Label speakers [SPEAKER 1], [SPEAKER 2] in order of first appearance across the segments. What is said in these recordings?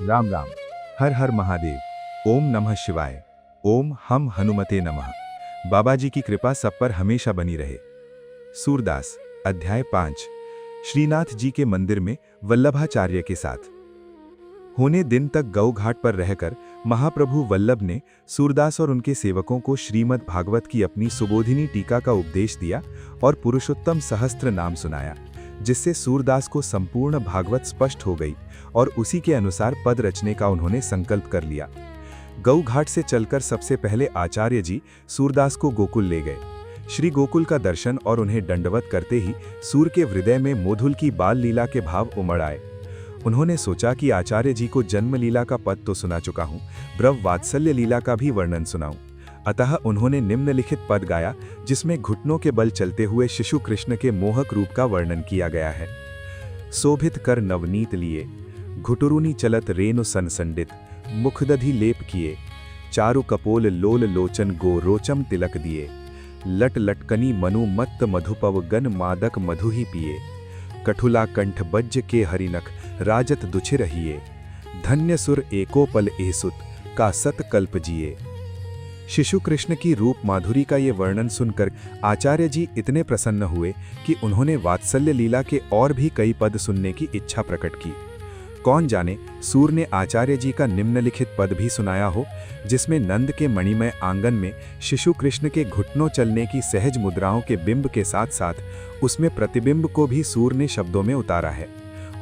[SPEAKER 1] राम राम। हर हर महादेव। ओम नमः शिवाय। ओम हम हनुमते नमः। बाबा जी की कृपा सब पर हमेशा बनी रहे। सूरदास अध्याय 5। श्रीनाथ जी के मंदिर में वल्लभाचार्य के साथ। होने दिन तक गौ घाट पर रहकर महाप्रभु वल्लभ ने सूरदास और उनके सेवकों को श्रीमद् भागवत की अपनी सुबोधिनी टीका का उपदेश दिया और पुरुषोत्तम सहस्त्र नाम सुनाया, जिससे सूरदास को संपूर्ण भागवत स्पष्ट हो गई और उसी के अनुसार पद रचने का उन्होंने संकल्प कर लिया। गौ घाट से चलकर सबसे पहले आचार्य जी सूरदास को गोकुल ले गए। श्री गोकुल का दर्शन और उन्हें दंडवत करते ही सूर के हृदय में मोधुल की बाल लीला के भाव उमड़ आए। उन्होंने सोचा कि आचार्य जी को जन्म लीला का पद तो सुना चुका हूँ, ब्रव वात्सल्य लीला का भी वर्णन सुनाऊं। अतः उन्होंने निम्नलिखित पद गाया, जिसमें घुटनों के बल चलते हुए शिशु कृष्ण के मोहक रूप का वर्णन किया गया है। शोभित कर नवनीत लिए, घुटुरुनी चलत रेणु सनसंडित, मुखदधि लेप किए, चारु कपोल लोल लोचन गो रोचम तिलक दिए, लट लटकनी मनु मत्त मधुपव गन मादक मधु ही पिए, कठुला कंठ बज्ज के हरिनख राजत दुछि रहिए, धन्य सुर एकोपल एसुत का सत कल्प जिए। शिशु कृष्ण की रूप माधुरी का ये वर्णन सुनकर आचार्य जी इतने प्रसन्न हुए कि उन्होंने वात्सल्य लीला के और भी कई पद सुनने की इच्छा प्रकट की। कौन जाने सूर ने आचार्य जी का निम्नलिखित पद भी सुनाया हो, जिसमें नंद के मणिमय आंगन में शिशु कृष्ण के घुटनों चलने की सहज मुद्राओं के बिंब के साथ साथ उसमें प्रतिबिंब को भी सूर ने शब्दों में उतारा है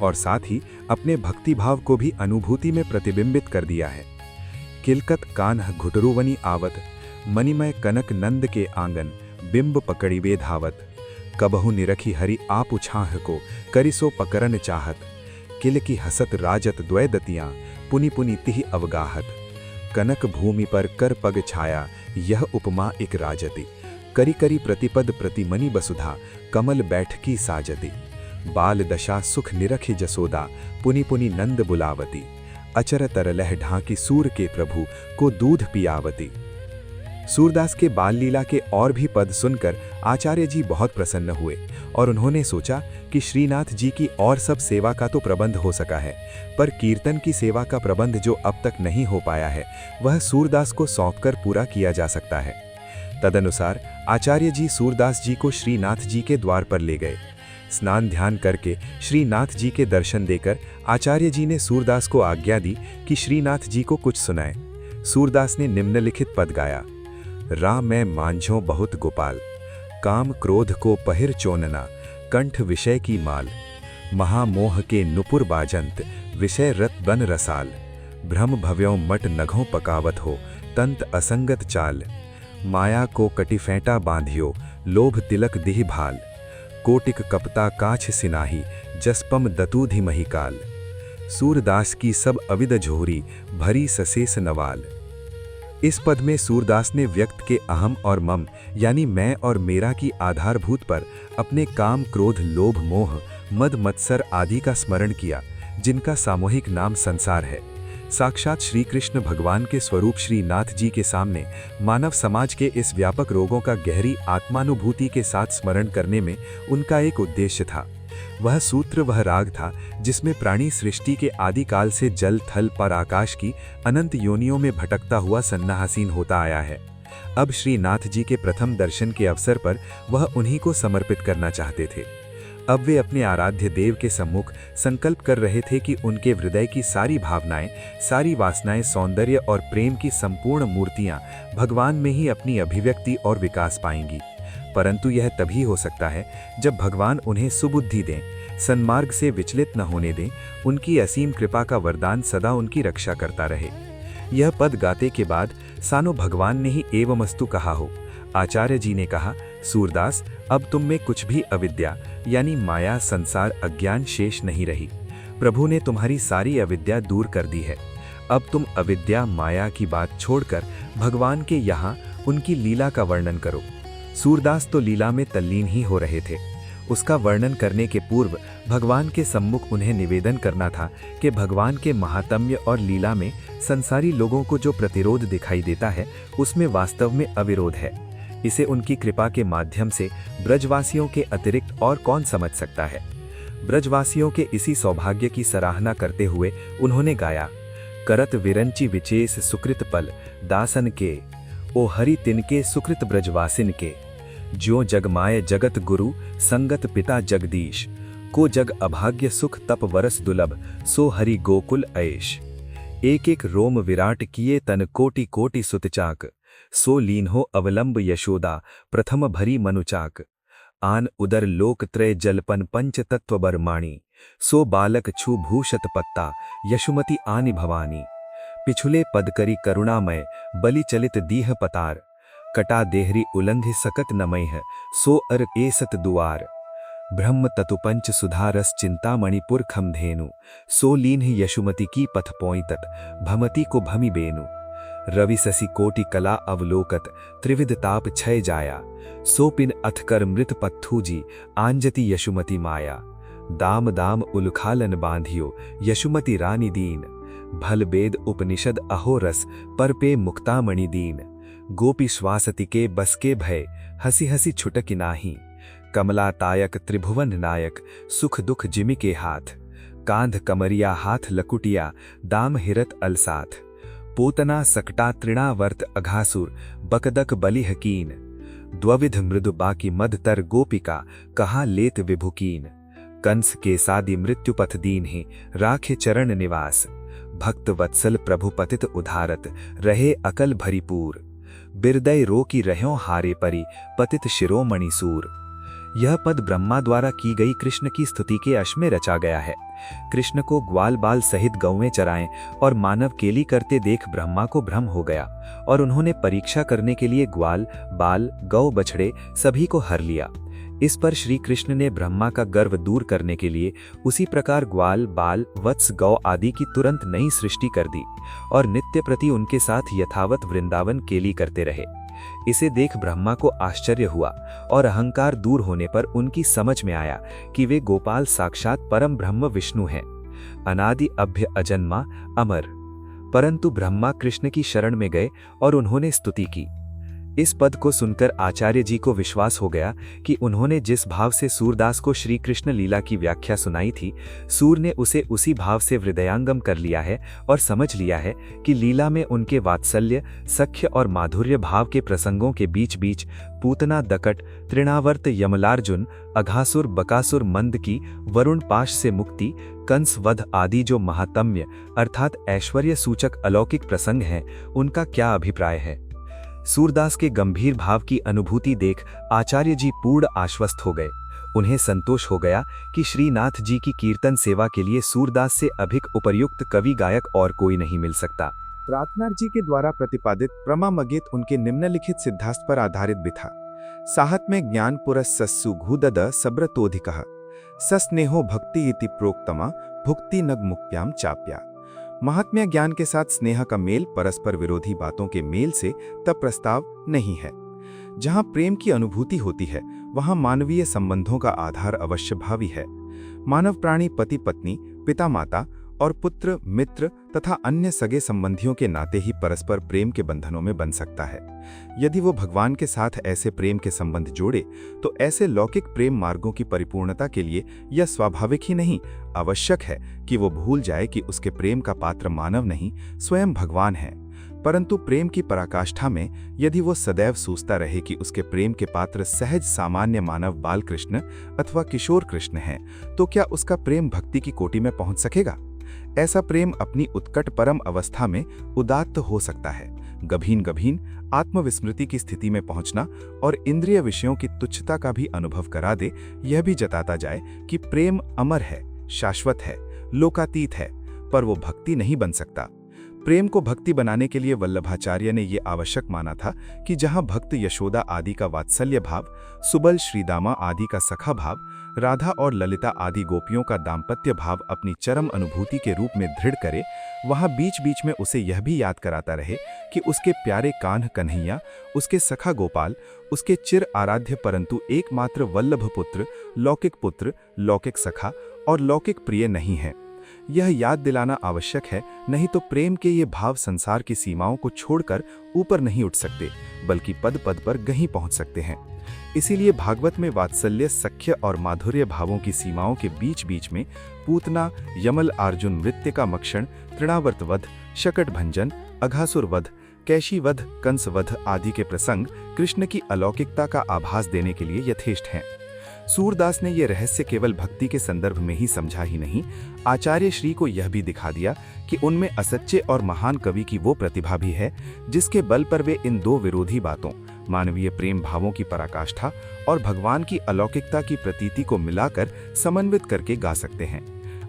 [SPEAKER 1] और साथ ही अपने भक्तिभाव को भी अनुभूति में प्रतिबिंबित कर दिया है। किलकत कान्ह घुटरुवनी आवत, मणिमय कनक नंद के आंगन, बिंब पकड़ी वे धावत, कबहु निरखी हरि आप उछाह को, करिसो पकरन चाहत, किल की हसत राजत द्वैदतियाँ, पुनि पुनि तिहि अवगाहत, कनक भूमि पर कर पग छाया, यह उपमा एक राजति, करी करी प्रतिपद प्रतिमनि बसुधा, कमल बैठकी साजति, बाल दशा सुख निरखि जसोदा, पुनि पुनि नंद बुलावती, अचर तरलह ढांकी सूर के प्रभु को दूध पियावती। सूरदास के बाल लीला के और भी पद सुनकर आचार्य जी बहुत प्रसन्न हुए और उन्होंने सोचा कि श्रीनाथ जी की और सब सेवा का तो प्रबंध हो सका है, पर कीर्तन की सेवा का प्रबंध जो अब तक नहीं हो पाया है, वह सूरदास को सौंपकर पूरा किया जा सकता है। तदनुसार आचार्य जी सूरदास जी को श्रीनाथ जी के द्वार पर ले गए। स्नान ध्यान करके श्रीनाथ जी के दर्शन देकर आचार्य जी ने सूरदास को आज्ञा दी कि श्रीनाथ जी को कुछ सुनाए। सूरदास ने निम्नलिखित पद गाया। राम मैं मांझों बहुत गोपाल, काम क्रोध को पहिर चोनना, कंठ विषय की माल, महामोह के नुपुर बाजंत, विषय रत बन रसाल, भ्रम भव्यों मट नघों पकावत हो, तंत असंगत चाल, माया को कटिफेंटा बांधियो, लोभ तिलक दिहि भाल, कोटिक कपता काछ सिनाही, जसपम दतूधि महिकाल, सूरदास की सब अविद झोरी, भरी ससेस नवाल। इस पद में सूरदास ने व्यक्त के अहम और मम यानी मैं और मेरा की आधारभूत पर अपने काम क्रोध लोभ मोह मद मत्सर आदि का स्मरण किया, जिनका सामूहिक नाम संसार है। साक्षात श्री कृष्ण भगवान के स्वरूप श्रीनाथ जी के सामने मानव समाज के इस व्यापक रोगों का गहरी आत्मानुभूति के साथ स्मरण करने में उनका एक उद्देश्य था। वह सूत्र वह राग था जिसमें प्राणी सृष्टि के आदिकाल से जल थल पर आकाश की अनंत योनियों में भटकता हुआ सन्नाहसीन होता आया है। अब श्रीनाथ जी के प्रथम दर्शन के अवसर पर वह उन्हीं को समर्पित करना चाहते थे। अब वे अपने आराध्य देव के सम्मुख संकल्प कर रहे थे कि उनके हृदय की सारी भावनाएं, सारी वासनाएं, सौंदर्य और प्रेम की संपूर्ण मूर्तियां भगवान में ही अपनी अभिव्यक्ति और विकास पाएंगी। परंतु यह तभी हो सकता है जब भगवान उन्हें सुबुद्धि दें, सन्मार्ग से विचलित न होने दें। उनकी असीम कृपा का वरदान सदा उनकी रक्षा करता रहे। यह पद गाते के बाद सानो भगवान ने ही एवमस्तु कहा हो। आचार्य जी ने कहा, सूरदास अब तुम में कुछ भी अविद्या यानी माया संसार अज्ञान शेष नहीं रही। प्रभु ने तुम्हारी सारी अविद्या दूर कर दी है। अब तुम अविद्या माया की बात छोड़कर भगवान के यहाँ उनकी लीला का वर्णन करो। सूरदास तो लीला में तल्लीन ही हो रहे थे। उसका वर्णन करने के पूर्व भगवान के सम्मुख उन्हें निवेदन करना था कि भगवान के महात्म्य और लीला में संसारी लोगों को जो प्रतिरोध दिखाई देता है, उसमें वास्तव में अविरोध है। इसे उनकी कृपा के माध्यम से ब्रजवासियों के अतिरिक्त और कौन समझ सकता है। ब्रजवासियों के इसी सौभाग्य की सराहना करते हुए उन्होंने गाया,
[SPEAKER 2] करत विरंची विचेस सुकृत पल दासन के, ओ हरि तिनके सुकृत ब्रजवासिन के। ज्यों जगमाय जगत गुरु संगत पिता जगदीश, को जग अभाग्य सुख तप वरस दुलभ, सो हरि गोकुल ऐश। एक एक रोम विराट किए तन कोटि कोटि सुतचाक, सो लीन हो अवलंब यशोदा प्रथम भरी मनुचाक। आन उदर लोक त्रय जलपन पंच तत्व बरमाणी, सो बालक छू भूषत पत्ता यशुमति आनि भवानी। पिछुले पद करी करुणामय बलि चलित दीह पतार, कटा देहरी उलंघि सकत नमैह, सो अर एसत दुआर। ब्रह्म ततुपंच सुधारस चिंतामणि पुर खमधेनु, सो लीन्ह यशुमति की पथ पोइतत भमति को भमि बेनु। रवि ससी कोटि कला अवलोकत त्रिविध ताप क्षय जाया, सो पिन अथकर मृत पत्थुजी आंजति यशुमति माया। दाम दाम उलखालन बांधियो यशुमति रानी दीन, भल बेद उपनिषद अहोरस पर पे मुक्तामणि दीन। गोपी श्वासति के बस के भय हसी हसी छुटक नाही, कमला तायक त्रिभुवन नायक सुख दुख जिमि के हाथ। कांध कमरिया हाथ लकुटिया दाम हिरत अलसाथ, पोतना सकटा तृणावर्त अघासुर बकदक बलि हकीन। द्वविध मृदु बाकी मद तर गोपिका कहा लेत विभुकीन। कंस के सादि मृत्युपथ दीन ही राखे चरण निवास, भक्त वत्सल प्रभु पतित उधारत रहे अकल भरीपूर। बिरदय रोकी रह्यों हारे परी पतित शिरोमणि सूर। यह पद ब्रह्मा द्वारा की गई कृष्ण की स्तुति के अश में रचा गया है। कृष्ण को ग्वाल बाल सहित गौवें चराएं और मानव केली करते देख ब्रह्मा को भ्रम हो गया और उन्होंने परीक्षा करने के लिए ग्वाल बाल गौ बछड़े सभी को हर लिया। इस पर श्री कृष्ण ने ब्रह्मा का गर्व दूर करने के लिए उसी प्रकार ग्वाल बाल वत्स गौ आदि की तुरंत नई सृष्टि कर दी और नित्य प्रति उनके साथ यथावत वृंदावन केली करते रहे। इसे देख ब्रह्मा को आश्चर्य हुआ और अहंकार दूर होने पर उनकी समझ में आया कि वे गोपाल साक्षात परम ब्रह्म विष्णु हैं, अनादि अभ्य अजन्मा अमर। परंतु ब्रह्मा कृष्ण की शरण में गए और उन्होंने स्तुति की। इस पद को सुनकर आचार्य जी को विश्वास हो गया कि उन्होंने जिस भाव से सूरदास को श्री कृष्ण लीला की व्याख्या सुनाई थी, सूर ने उसे उसी भाव से हृदयांगम कर लिया है और समझ लिया है कि लीला में उनके वात्सल्य सख्य और माधुर्य भाव के प्रसंगों के बीच बीच पूतना दकट तृणावर्त यमलार्जुन अघासुर बकासुर मंद की वरुण पाश से मुक्ति कंस वध आदि जो महात्म्य अर्थात ऐश्वर्य सूचक अलौकिक प्रसंग हैं, उनका क्या अभिप्राय है। सूरदास के गंभीर भाव की अनुभूति देख आचार्य जी पूर्ण आश्वस्त हो गए। उन्हें संतोष हो गया कि श्रीनाथ जी की कीर्तन सेवा के लिए सूरदास से अधिक उपयुक्त कवि गायक और कोई नहीं मिल सकता।
[SPEAKER 1] प्रार्थना जी के द्वारा प्रतिपादित प्रमामगीत उनके निम्नलिखित सिद्धांत पर आधारित भी था। साहत में ज्ञान पुरस सस्सु घूदद सब्रतोधिकः, सस्नेहो भक्ति इति प्रोक्तमा भुक्ति नग मुक्त्याम चाप्या। महात्म्य ज्ञान के साथ स्नेह का मेल परस्पर विरोधी बातों के मेल से तब प्रस्ताव नहीं है। जहां प्रेम की अनुभूति होती है वहां मानवीय संबंधों का आधार अवश्य भावी है। मानव प्राणी पति पत्नी पिता माता और पुत्र मित्र तथा अन्य सगे संबंधियों के नाते ही परस्पर प्रेम के बंधनों में बन सकता है। यदि वो भगवान के साथ ऐसे प्रेम के संबंध जोड़े तो ऐसे लौकिक प्रेम मार्गों की परिपूर्णता के लिए यह स्वाभाविक ही नहीं आवश्यक है कि वो भूल जाए कि उसके प्रेम का पात्र मानव नहीं स्वयं भगवान है। परंतु प्रेम की पराकाष्ठा में यदि वो सदैव सोचता रहे कि उसके प्रेम के पात्र सहज सामान्य मानव बाल कृष्ण अथवा किशोर कृष्ण हैं, तो क्या उसका प्रेम भक्ति की कोटि में पहुंच सकेगा। ऐसा प्रेम अपनी उत्कट परम अवस्था में उदात्त हो सकता है। गभीन गभीन आत्मविस्मृति की स्थिति में पहुंचना और इंद्रिय विषयों की तुच्छता का भी अनुभव करा दे, यह भी जताता जाए कि प्रेम अमर है, शाश्वत है, लोकातीत है, पर वो भक्ति नहीं बन सकता। प्रेम को भक्ति बनाने के लिए वल्लभाचार्य ने यह आवश्यक माना था कि जहां भक्त यशोदा आदि का वात्सल्य भाव, सुबल श्रीदामा आदि का सखा भाव, राधा और ललिता आदि गोपियों का दाम्पत्य भाव अपनी चरम अनुभूति के रूप में दृढ़ करे, वहां बीच बीच में उसे यह भी याद कराता रहे कि उसके प्यारे कान्ह कन्हैया, उसके सखा गोपाल, उसके चिर आराध्य परंतु एकमात्र वल्लभ पुत्र, लौकिक सखा और लौकिक प्रिय नहीं है। यह याद दिलाना आवश्यक है, नहीं तो प्रेम के ये भाव संसार की सीमाओं को छोड़कर ऊपर नहीं उठ सकते, बल्कि पद पद पर कहीं पहुंच सकते हैं। इसीलिए भागवत में वात्सल्य, सख्य और माधुर्य भावों की सीमाओं के बीच बीच में पूतना, यमल, अर्जुन, मृत्तिका मक्षण, तृणावर्त वध, शकट भंजन, अघासुर वध, कैशी वध, कंस वध आदि के प्रसंग कृष्ण की अलौकिकता का आभास देने के लिए यथेष्ट हैं। सूरदास ने यह रहस्य केवल भक्ति के संदर्भ में ही समझा ही नहीं, आचार्य श्री को यह भी दिखा दिया कि उनमें असच्चे और महान कवि की वो प्रतिभा भी है जिसके बल पर वे इन दो विरोधी बातों, मानवीय प्रेम भावों की पराकाष्ठा और भगवान की अलौकिकता की प्रतीति को मिलाकर समन्वित करके गा सकते हैं।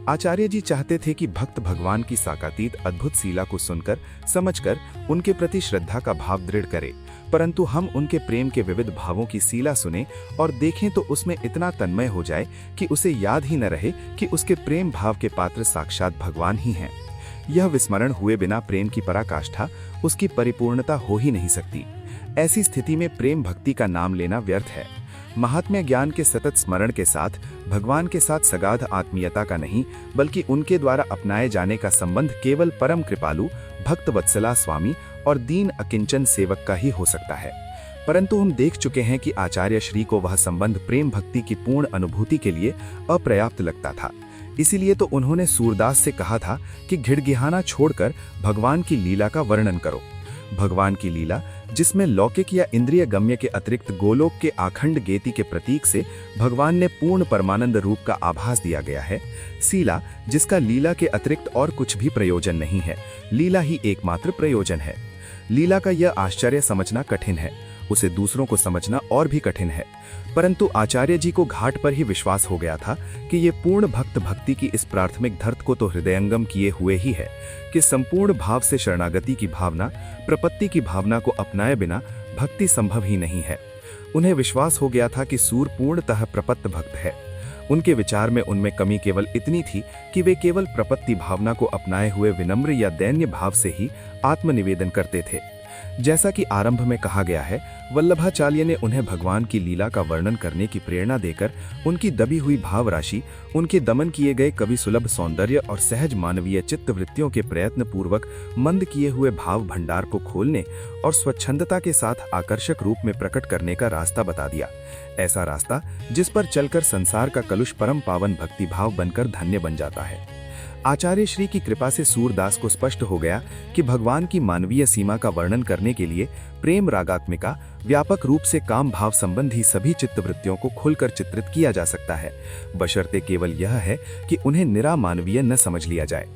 [SPEAKER 1] आचार्य जी चाहते थे कि भक्त भगवान की साकातीत अद्भुत लीला को सुनकर, समझकर उनके प्रति श्रद्धा का भाव दृढ़ करे, परंतु हम उनके प्रेम के विविध भावों की लीला सुने और देखें तो उसमें इतना तन्मय हो जाए कि उसे याद ही न रहे कि उसके प्रेम भाव के पात्र साक्षात भगवान ही हैं। यह विस्मरण हुए बिना प्रेम की पराकाष्ठा, उसकी परिपूर्णता हो ही नहीं सकती। ऐसी स्थिति में प्रेम भक्ति का नाम लेना व्यर्थ है। महात्म्य ज्ञान के सतत स्मरण के साथ भगवान के साथ सगाध आत्मीयता का नहीं, बल्कि उनके द्वारा अपनाए जाने का संबंध केवल परम कृपालु, भक्त वत्सला स्वामी और दीन अकिंचन सेवक का ही हो सकता है। परंतु हम देख चुके हैं कि आचार्य श्री को वह संबंध प्रेम भक्ति की पूर्ण अनुभूति के लिए अपर्याप्त लगता था। इसीलिए तो उन्होंने सूरदास से कहा था कि घिड़घिहाना छोड़कर भगवान की लीला का वर्णन करो। भगवान की लीला, जिसमें लौकिक या इंद्रिय गम्य के अतिरिक्त गोलोक के आखंड गेति के प्रतीक से भगवान ने पूर्ण परमानंद रूप का आभास दिया गया है। सीला, जिसका लीला के अतिरिक्त और कुछ भी प्रयोजन नहीं है, लीला ही एकमात्र प्रयोजन है। लीला का यह आश्चर्य समझना कठिन है, उसे दूसरों को समझना और भी कठिन है। परंतु आचार्य जी को घाट पर ही विश्वास हो गया था कि ये पूर्ण भक्त भक्ति की इस प्राथमिक धर्त को तो हृदयंगम किए हुए ही है कि संपूर्ण भाव से शरणागति की भावना, प्रपत्ति की भावना को अपनाए बिना भक्ति संभव ही नहीं है। उन्हें विश्वास हो गया था कि सूर पूर्णतः प्रपत्त भक्त है। उनके विचार में उनमें कमी केवल इतनी थी कि वे केवल प्रपत्ति भावना को अपनाए हुए विनम्र या दैन्य भाव से ही आत्मनिवेदन करते थे। जैसा कि आरंभ में कहा गया है, वल्लभाचार्य ने उन्हें भगवान की लीला का वर्णन करने की प्रेरणा देकर उनकी दबी हुई भाव राशि, उनके दमन किए गए कवि सुलभ सौंदर्य और सहज मानवीय चित्त वृत्तियों के प्रयत्न पूर्वक मंद किए हुए भाव भंडार को खोलने और स्वच्छंदता के साथ आकर्षक रूप में प्रकट करने का रास्ता बता दिया। ऐसा रास्ता जिस पर चलकर संसार का कलुष परम पावन भक्ति भाव बनकर धन्य बन जाता है। आचार्य श्री की कृपा से सूरदास को स्पष्ट हो गया कि भगवान की मानवीय सीमा का वर्णन करने के लिए प्रेम रागात्मिका, व्यापक रूप से काम भाव संबंधी सभी चित्तवृत्तियों को खुलकर चित्रित किया जा सकता है, बशर्ते केवल यह है कि उन्हें निरा मानवीय न समझ लिया जाए।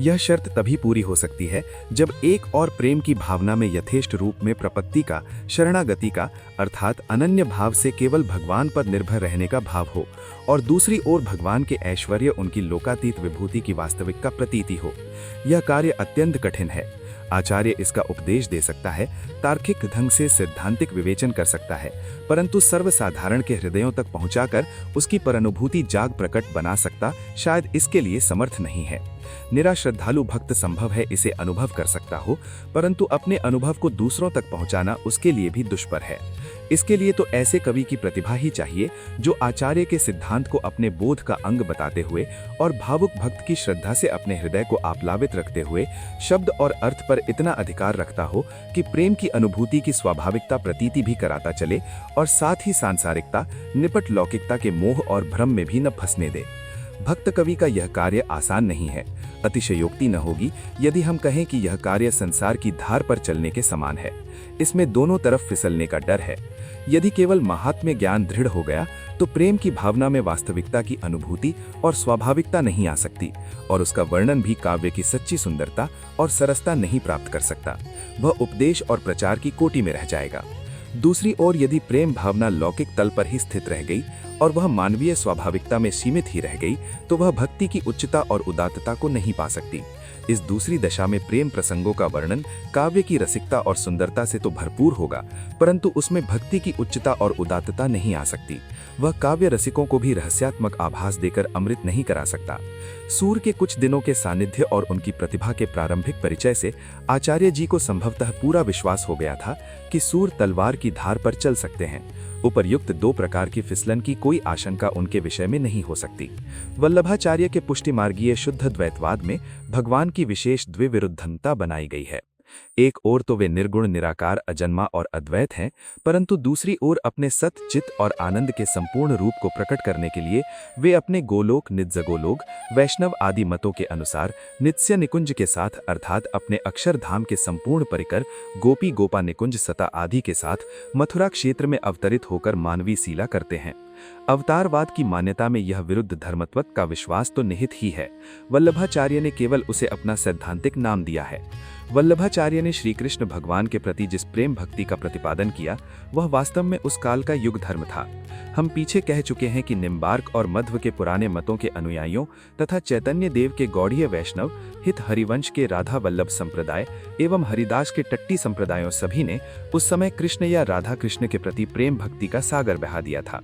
[SPEAKER 1] यह शर्त तभी पूरी हो सकती है जब एक और प्रेम की भावना में यथेष्ट रूप में प्रपत्ति का, शरणागति का अर्थात अनन्य भाव से केवल भगवान पर निर्भर रहने का भाव हो, और दूसरी ओर भगवान के ऐश्वर्य, उनकी लोकातीत विभूति की वास्तविक का प्रतीति हो। यह कार्य अत्यंत कठिन है। आचार्य इसका उपदेश दे सकता है, तार्किक ढंग से सैद्धांतिक विवेचन कर सकता है, परंतु सर्वसाधारण के हृदयों तक पहुंचाकर उसकी परानुभूति जाग प्रकट बना सकता शायद इसके लिए समर्थ नहीं है। निरा श्रद्धालु भक्त संभव है इसे अनुभव कर सकता हो, परंतु अपने अनुभव को दूसरों तक पहुंचाना उसके लिए भी दुष्कर है। इसके लिए तो ऐसे कवि की प्रतिभा ही चाहिए जो आचार्य के सिद्धांत को अपने बोध का अंग बताते हुए और भावुक भक्त की श्रद्धा से अपने हृदय को आप्लावित रखते हुए शब्द और अर्थ पर इतना अधिकार रखता हो कि प्रेम की अनुभूति की स्वाभाविकता प्रतीति भी कराता चले और साथ ही सांसारिकता, निपट लौकिकता के मोह और भ्रम में भी न फंसने दे। भक्त कवि का यह कार्य आसान नहीं है। अतिशयोक्ति न होगी यदि हम कहें कि यह कार्य संसार की धार पर चलने के समान है। इसमें दोनों तरफ फिसलने का डर है। यदि केवल महात्म्य ज्ञान दृढ़ हो गया तो प्रेम की भावना में वास्तविकता की अनुभूति और स्वाभाविकता नहीं आ सकती, और उसका वर्णन भी काव्य की सच्ची सुंदरता और सरसता नहीं प्राप्त कर सकता। वह उपदेश और प्रचार की कोटि में रह जाएगा। दूसरी ओर यदि प्रेम भावना लौकिक तल पर ही स्थित रह गई और वह मानवीय स्वाभाविकता में सीमित ही रह गई तो वह भक्ति की उच्चता और उदात्तता को नहीं पा सकती। इस दूसरी दशा में प्रेम प्रसंगों का वर्णन काव्य की रसिकता और सुंदरता से तो भरपूर होगा, परंतु उसमें भक्ति की उच्चता और उदात्तता नहीं आ सकती। वह काव्य रसिकों को भी रहस्यात्मक आभास देकर अमृत नहीं करा सकता। सूर के कुछ दिनों के सानिध्य और उनकी प्रतिभा के प्रारंभिक परिचय से आचार्य जी को संभवतः पूरा विश्वास हो गया था कि सूर तलवार की धार पर चल सकते हैं। उपर्युक्त दो प्रकार की फिसलन की कोई आशंका उनके विषय में नहीं हो सकती। वल्लभाचार्य के पुष्टि मार्गीय शुद्ध द्वैतवाद में भगवान की विशेष द्विविरुद्धता बनाई गई है।
[SPEAKER 2] एक ओर तो वे निर्गुण निराकार अजन्मा और अद्वैत हैं, परंतु दूसरी ओर अपने सत चित और आनंद के संपूर्ण रूप को प्रकट करने के लिए वे अपने गोलोक निजगोलोक वैष्णव आदि मतों के अनुसार नित्य निकुंज के साथ अर्थात अपने अक्षरधाम के संपूर्ण परिकर गोपी गोपा निकुंज सता आदि के साथ मथुरा क्षेत्र में अवतरित होकर मानवी लीला करते हैं। अवतारवाद की मान्यता में यह विरुद्ध धर्मत्व का विश्वास तो निहित ही है। वल्लभाचार्य ने केवल उसे अपना सैद्धांतिक नाम दिया है। वल्लभाचार्य ने श्री कृष्ण भगवान के प्रति जिस प्रेम भक्ति का प्रतिपादन किया वह वास्तव में उस काल का युग धर्म था। हम पीछे कह चुके हैं कि निम्बार्क और मध्व के पुराने मतों के अनुयायियों तथा चैतन्य देव के गौड़ीय वैष्णव, हित हरिवंश के राधा वल्लभ संप्रदाय एवं हरिदास के टट्टी संप्रदायों सभी ने उस समय कृष्ण या राधा कृष्ण के प्रति प्रेम भक्ति का सागर बहा दिया था।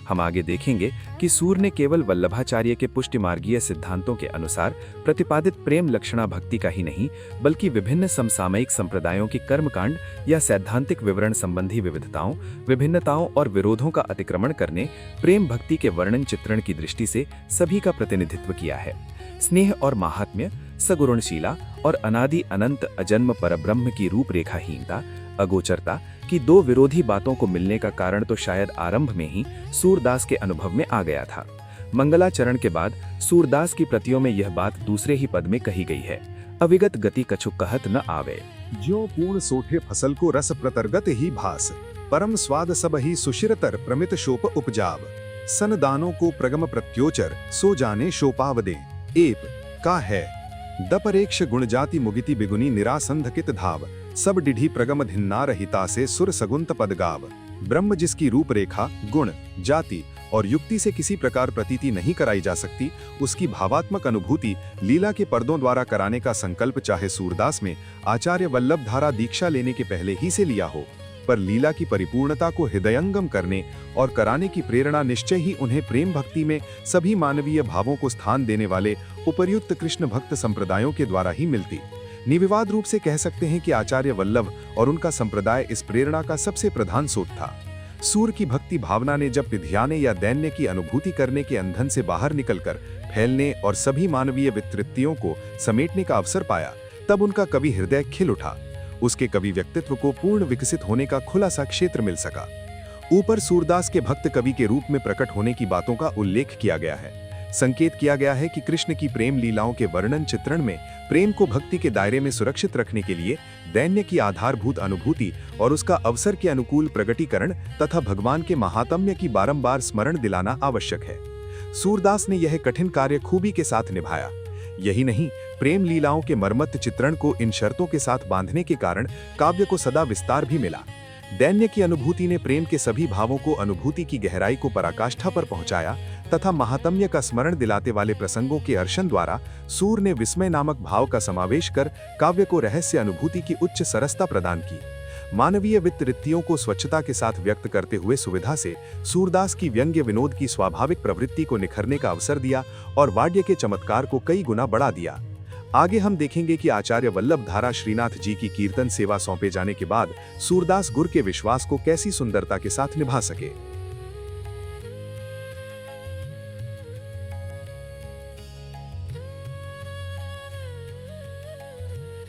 [SPEAKER 2] हम आगे देखेंगे कि सूर ने केवल वल्लभाचार्य के पुष्टिमार्गीय सिद्धांतों के अनुसार प्रतिपादित प्रेम लक्षणा भक्ति का ही नहीं बल्कि विभिन्न समसामयिक संप्रदायों की कर्मकांड या सैद्धांतिक विवरण संबंधी विविधताओं, विभिन्नताओं और विरोधों का अतिक्रमण करने प्रेम भक्ति के वर्णन चित्रण की दृष्टि से सभी का प्रतिनिधित्व किया है। स्नेह और महात्म्य, सगुणशीला और अनादि अनंत अजन्म परब्रह्म की रूपरेखाहीनता, अगोचरता की दो विरोधी बातों को मिलने का कारण तो शायद आरंभ में ही सूरदास के अनुभव में आ गया था। मंगलाचरण के बाद सूरदास की प्रतियों में यह बात दूसरे ही पद में कही गई है, अविगत गति कछु कहत न आवे।
[SPEAKER 1] ज्यों पूर्ण सोठे फसल को रस प्रतर्गत ही भास, परम स्वाद सब ही सुशिरतर प्रमित शोप उपजाव। सन दानों को प्रगम प्रत्योचर, सो जाने शोपावदे। एप का है दपरेक्ष गुण जाति मुगिति बिगुनी निरासंधकित धाव। सब डिढ़ी प्रगम धिन्नार हिता से सुर सगुंत पद गाव। ब्रह्म जिसकी रूपरेखा, गुण, जाति और युक्ति से किसी प्रकार प्रतीति नहीं कराई जा सकती, उसकी भावात्मक अनुभूति लीला के पर्दों द्वारा कराने का संकल्प चाहे सूरदास में आचार्य वल्लभ धारा दीक्षा लेने के पहले ही से लिया हो, पर लीला की परिपूर्णता को हृदयंगम करने और कराने की प्रेरणा निश्चय ही उन्हें प्रेम भक्ति में सभी मानवीय भावों को स्थान देने वाले उपर्युक्त कृष्ण भक्त संप्रदायों के द्वारा ही मिलती। निर्विवाद रूप से कह सकते हैं कि आचार्य वल्लभ और उनका संप्रदाय इस प्रेरणा का सबसे प्रधान स्रोत था। सूर की भक्ति भावना ने जब विध्याने या दैन्य की अनुभूति करने के अंधन से बाहर निकलकर फैलने और सभी मानवीय विकृतियों को समेटने का अवसर पाया, तब उनका कवि हृदय खिल उठा। उसके कवि व्यक्तित्व को पूर्ण विकसित होने का खुला सा क्षेत्र मिल सका। ऊपर सूरदास के भक्त कवि के रूप में प्रकट होने की बातों का उल्लेख किया गया है। संकेत किया गया है कि कृष्ण की प्रेम लीलाओं के वर्णन चित्रण में प्रेम को भक्ति के दायरे में सुरक्षित रखने के लिए दैन्य की आधारभूत अनुभूति और उसका अवसर के अनुकूल प्रगटीकरण तथा भगवान के महात्म्य की बारंबार स्मरण दिलाना आवश्यक है। सूरदास ने यह कठिन कार्य खूबी के साथ निभाया। यही नहीं, प्रेम लीलाओं के मर्मत्त चित्रण को इन शर्तों के साथ बांधने के कारण काव्य को सदा विस्तार भी मिला। दैन्य की अनुभूति ने प्रेम के सभी भावों को अनुभूति की गहराई को पराकाष्ठा पर पहुंचाया तथा महात्म्य का स्मरण दिलाते वाले प्रसंगों के अर्शन द्वारा सूर ने विस्मय नामक भाव का समावेश कर काव्य को रहस्य अनुभूति की उच्च सरसता प्रदान की। मानवीय वित्तवृत्तियों को स्वच्छता के साथ व्यक्त करते हुए सुविधा से सूरदास की व्यंग्य विनोद की स्वाभाविक प्रवृत्ति को निखरने का अवसर दिया और वाड्य के चमत्कार को कई गुना बढ़ा दिया। आगे हम देखेंगे कि आचार्य वल्लभ धारा श्रीनाथ जी की कीर्तन सेवा सौंपे जाने के बाद सूरदास गुर के विश्वास को कैसी सुंदरता के साथ निभा सके।